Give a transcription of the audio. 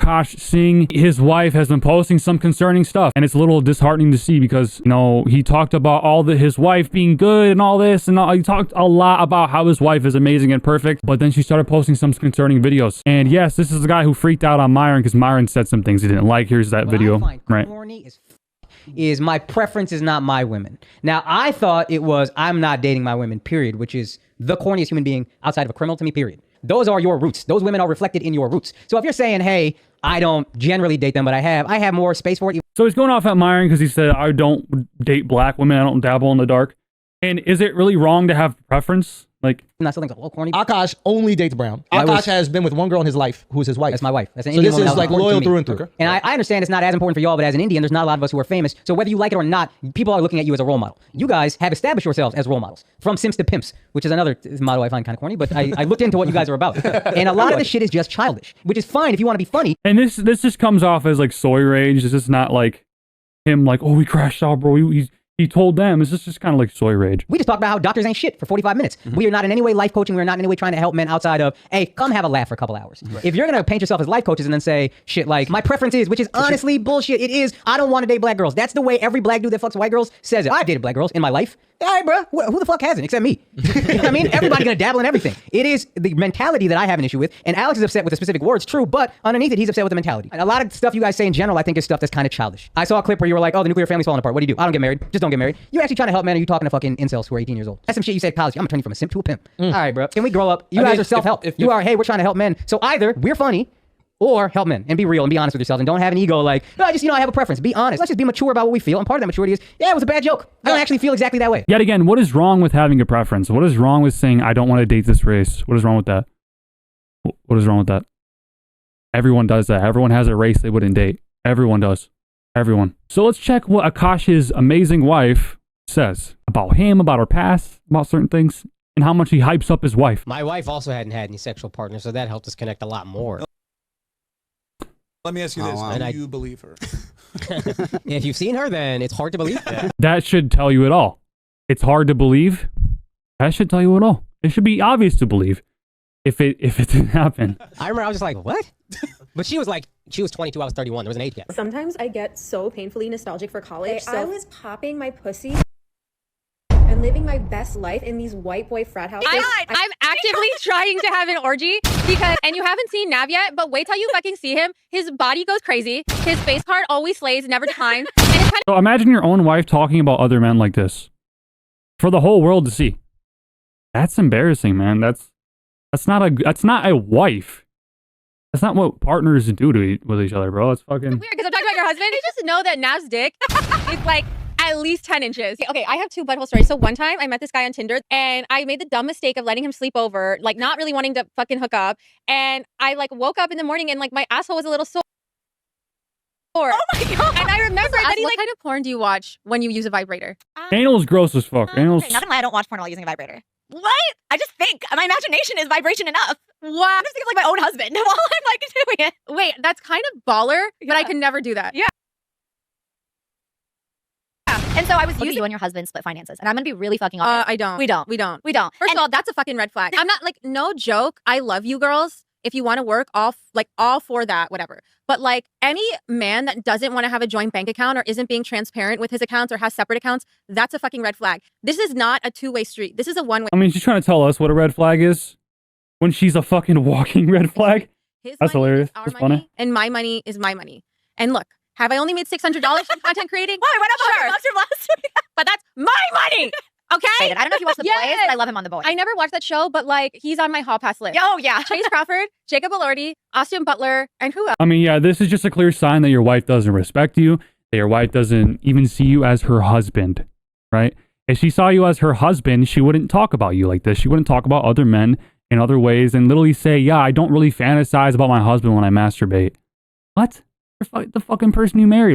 Akaash Singh, his wife, has been posting some concerning stuff, and it's a little disheartening to see because, you know, he talked about his wife being good and all this, and he talked a lot about how his wife is amazing and perfect, but then she started posting some concerning videos. And yes, this is the guy who freaked out on Myron because Myron said some things he didn't like. Here's that video. Right. Is my preference is not my women. Now, I thought it was I'm not dating my women, period, which is the corniest human being outside of a criminal to me, period. Those are your roots. Those women are reflected in your roots. So if you're saying, hey, I don't generally date them, but I have more space for it. So he's going off at Myron because he said, I don't date black women. I don't dabble in the dark. And is it really wrong to have preference? Like, not something a little corny. Akaash only dates brown. Akaash has been with one girl in his life who's his wife. That's my wife. That's an so Indian this woman. is like loyal through and through. Okay. And I understand it's not as important for y'all, but as an Indian, there's not a lot of us who are famous. So whether you like it or not, people are looking at you as a role model. You guys have established yourselves as role models. From Simps to Pimps, which is another motto I find kind of corny, but I looked into what you guys are about. And a lot of this shit is just childish, which is fine if you want to be funny. And this just comes off as like soy rage. This is not like him like, oh, we crashed out, bro. He told them. It's just kind of like soy rage. We just talked about how doctors ain't shit for 45 minutes. We are not in any way life coaching. We're not in any way trying to help men outside of, hey, come have a laugh for a couple hours. Right. If you're going to paint yourself as life coaches and then say shit like, my preference is, which is honestly bullshit. It is, I don't want to date black girls. That's the way every black dude that fucks white girls says it. I've dated black girls in my life. All right, bro. Who the fuck hasn't except me? You know what I mean? Everybody's going to dabble in everything. It is the mentality that I have an issue with. And Alex is upset with the specific words, true, but underneath it, he's upset with the mentality. And a lot of stuff you guys say in general, I think is stuff that's kind of childish. I saw a clip where you were like, oh, the nuclear family's falling apart. What do you do? I don't get married. Just don't get married. You're actually trying to help men, or you talking to fucking incels who are 18 years old. That's some shit you said in college. I'm going to turn you from a simp to a pimp. All right, bro. Can we grow up? You guys are self-help. You are, hey, we're trying to help men. So either we're funny, or help men and be real and be honest with yourselves and don't have an ego like, no, I have a preference. Be honest. Let's just be mature about what we feel. And part of that maturity is, yeah, it was a bad joke. I don't actually feel exactly that way. Yet again, what is wrong with having a preference? What is wrong with saying, I don't want to date this race? What is wrong with that? What is wrong with that? Everyone does that. Everyone has a race they wouldn't date. Everyone does. Everyone. So let's check what Akaash's amazing wife says about him, about her past, about certain things, and how much he hypes up his wife. My wife also hadn't had any sexual partners, so that helped us connect a lot more. Let me ask you this. Do you believe her? If you've seen her, then it's hard to believe that. That should tell you it all. It's hard to believe. That should tell you it all. It should be obvious to believe if it didn't happen. I remember I was just like, what? But she was 22, I was 31. There was an age gap. Sometimes I get so painfully nostalgic for college. So I was popping my pussy and living my best life in these white boy frat houses. I'm actively trying to have an orgy and you haven't seen Nav yet, but wait till you fucking see him. His body goes crazy. His face part always slays, never declines. So imagine your own wife talking about other men like this for the whole world to see. That's embarrassing, man. That's not a wife. That's not what partners do with each other, bro. It's fucking weird because I'm talking about your husband. You just know that Nav's dick is like at least 10 inches. Okay, I have two butthole stories. So one time I met this guy on Tinder and I made the dumb mistake of letting him sleep over, like not really wanting to fucking hook up. And I like woke up in the morning and like my asshole was a little sore. Oh my God. And I remember that what kind of porn do you watch when you use a vibrator? anal's gross as fuck. Anal's... Not gonna lie, I don't watch porn while using a vibrator. What? I just think my imagination is vibration enough. Wow. I just think of like my own husband while I'm like doing it. Wait, that's kind of baller, but I could never do that. Yeah. And so I was using you and your husband split finances, and I'm gonna be really fucking honest. I don't. We don't. First of all, that's a fucking red flag. I'm not like, no joke. I love you girls. If you want to work, all for that, whatever. But like any man that doesn't want to have a joint bank account or isn't being transparent with his accounts or has separate accounts, that's a fucking red flag. This is not a two-way street. This is a one-way. I mean, she's trying to tell us what a red flag is when she's a fucking walking red flag. That's hilarious. That's funny. And my money is my money. And look, have I only made $600 from content creating? Well, I went up $100 last week. But that's my money. Okay. I don't know if you watch The Boys, but I love him on The Boys. I never watched that show, but like he's on my hall pass list. Oh yeah. Chase Crawford, Jacob Elordi, Austin Butler, and who else? I mean, yeah, this is just a clear sign that your wife doesn't respect you, that your wife doesn't even see you as her husband, right? If she saw you as her husband, she wouldn't talk about you like this. She wouldn't talk about other men in other ways and literally say, yeah, I don't really fantasize about my husband when I masturbate. What? You're the fucking person you married.